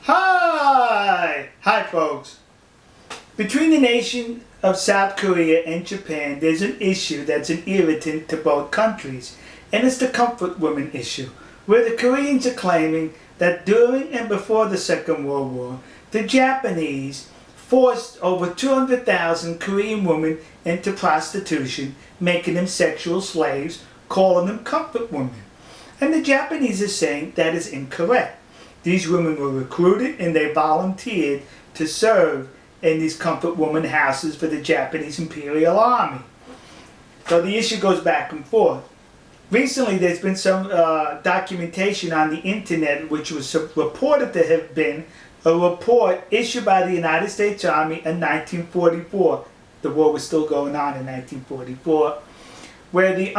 Hi folks. Between the nation of South Korea and Japan, there's an issue that's an irritant to both countries, and it's the comfort woman issue, where the Koreans are claiming that during and before the Second World War, the Japanese forced over 200,000 Korean women into prostitution, making them sexual slaves, calling them comfort women. And the Japanese are saying that is incorrect. These women were recruited and they volunteered to serve in these comfort woman houses for the Japanese Imperial Army. So the issue goes back and forth. Recently there's been some documentation on the internet which was reported to have been a report issued by the United States Army in 1944. The war was still going on in 1944, where the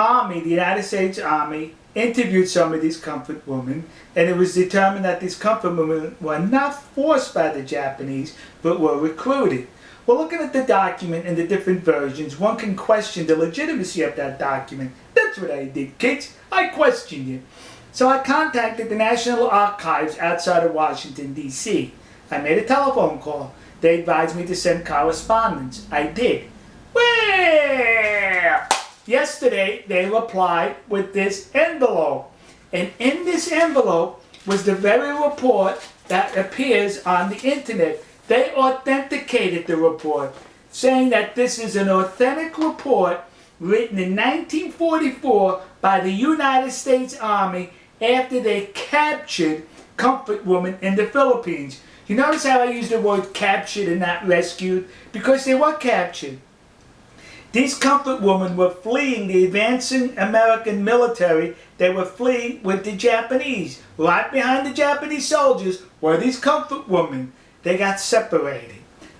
United States Army, interviewed some of these comfort women, and it was determined that these comfort women were not forced by the Japanese, but were recruited. Well, looking at the document and the different versions, one can question the legitimacy of that document. That's what I did, kids. I questioned it. So I contacted the National Archives outside of Washington, D.C. I made a telephone call. They advised me to send correspondence. I did. Well, yesterday they replied with this envelope. And in this envelope was the very report that appears on the internet. They authenticated the report, saying that this is an authentic report written in 1944 by the United States Army after they captured comfort women in the Philippines. You notice how I use the word captured and not rescued? Because they were captured. These comfort women were fleeing the advancing American military. They were fleeing with the Japanese. Right behind the Japanese soldiers were these comfort women. They got separated.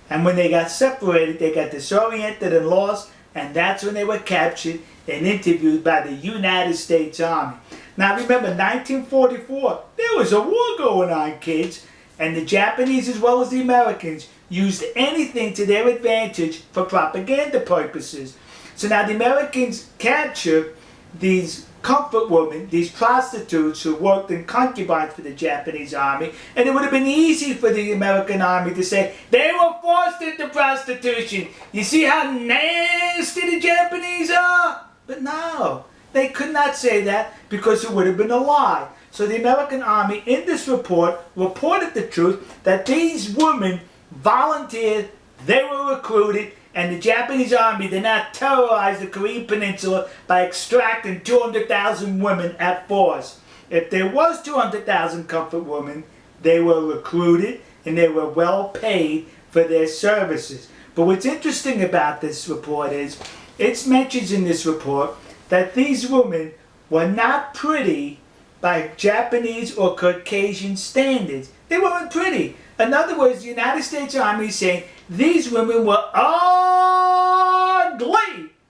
And when they got separated, they got disoriented and lost, and that's when they were captured and interviewed by the United States Army. Now remember, 1944, there was a war going on, kids, and the Japanese as well as the Americans used anything to their advantage for propaganda purposes. So now the Americans captured these comfort women, these prostitutes who worked in concubines for the Japanese army, and it would have been easy for the American army to say, they were forced into prostitution. You see how nasty the Japanese are? But no, they could not say that because it would have been a lie. So the American army in this report reported the truth that these women volunteered, they were recruited, and the Japanese army did not terrorize the Korean peninsula by extracting 200,000 women at force. If there was 200,000 comfort women, they were recruited and they were well paid for their services. But what's interesting about this report is, it mentions in this report that these women were not pretty by Japanese or Caucasian standards. They weren't pretty. In other words, the United States Army is saying these women were ugly.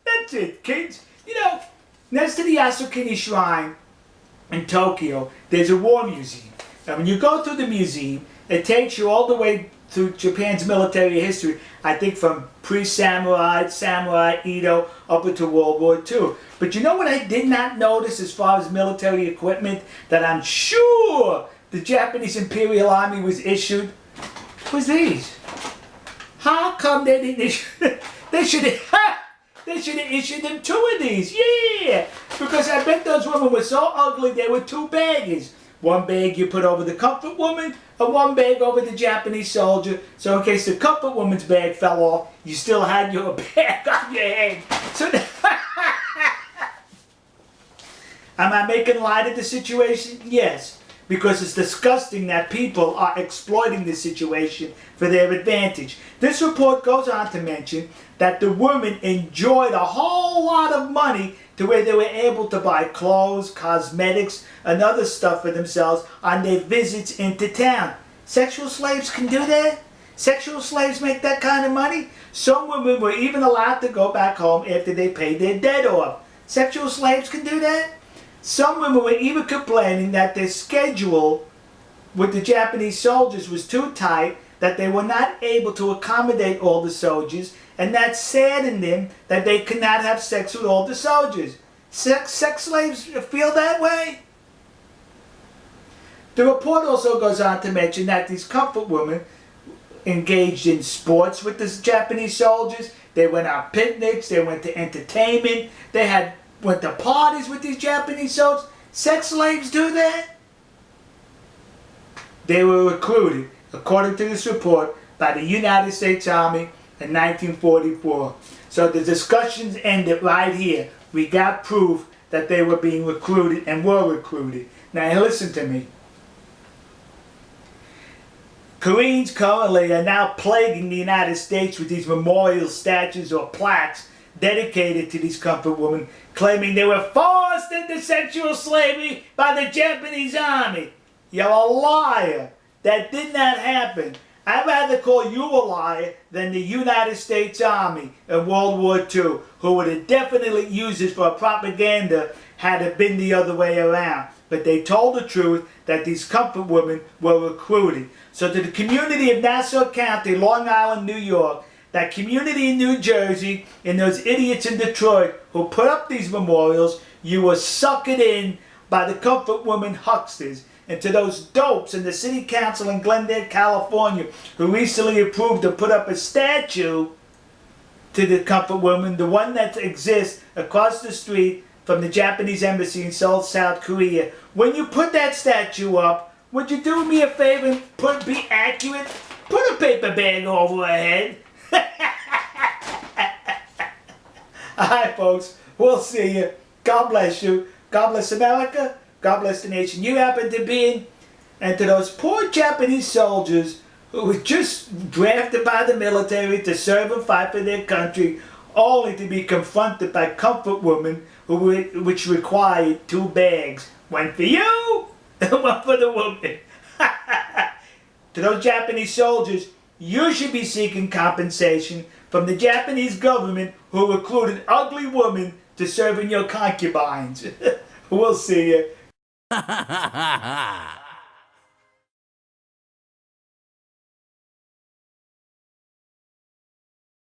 That's it, kids. You know, next to the Yasukuni Shrine in Tokyo, there's a war museum. And when you go through the museum, it takes you all the way through Japan's military history, I think from pre-samurai, samurai, Edo, up into World War II. But you know what I did not notice as far as military equipment that I'm sure the Japanese Imperial Army was issued? Was these. How come they didn't issue? They should have issued them 2 of these. Yeah, because I bet those women were so ugly they were 2 bags. One bag you put over the comfort woman, and one bag over the Japanese soldier. So in case the comfort woman's bag fell off, you still had your bag on your head. So am I making light of the situation? Yes. Because it's disgusting that people are exploiting the situation for their advantage. This report goes on to mention that the women enjoyed a whole lot of money to where they were able to buy clothes, cosmetics, and other stuff for themselves on their visits into town. Sexual slaves can do that? Sexual slaves make that kind of money? Some women were even allowed to go back home after they paid their debt off. Sexual slaves can do that? Some women were even complaining that their schedule with the Japanese soldiers was too tight, that they were not able to accommodate all the soldiers, and that saddened them that they could not have sex with all the soldiers. Sex slaves feel that way? The report also goes on to mention that these comfort women engaged in sports with the Japanese soldiers. They went on picnics, they went to entertainment, they went to parties with these Japanese soldiers. Sex slaves do that? They were recruited, according to this report, by the United States Army in 1944. So the discussions ended right here. We got proof that they were being recruited and were recruited. Now listen to me. Koreans currently are now plaguing the United States with these memorial statues or plaques dedicated to these comfort women, claiming they were forced into sexual slavery by the Japanese army. You're a liar. That did not happen. I'd rather call you a liar than the United States Army in World War II, who would have definitely used this for propaganda had it been the other way around. But they told the truth that these comfort women were recruited. So to the community of Nassau County, Long Island, New York, that community in New Jersey, and those idiots in Detroit who put up these memorials, you were sucked in by the comfort women hucksters. And to those dopes in the city council in Glendale, California, who recently approved to put up a statue to the comfort woman, the one that exists across the street from the Japanese embassy in Seoul, South Korea. When you put that statue up, would you do me a favor and be accurate? Put a paper bag over her head. Alright folks, we'll see you. God bless you. God bless America. God bless the nation you happen to be in. And to those poor Japanese soldiers who were just drafted by the military to serve and fight for their country, only to be confronted by comfort women which required 2 bags. One for you and one for the woman. To those Japanese soldiers, you should be seeking compensation from the Japanese government who recruited ugly women to serve in your concubines. We'll see you.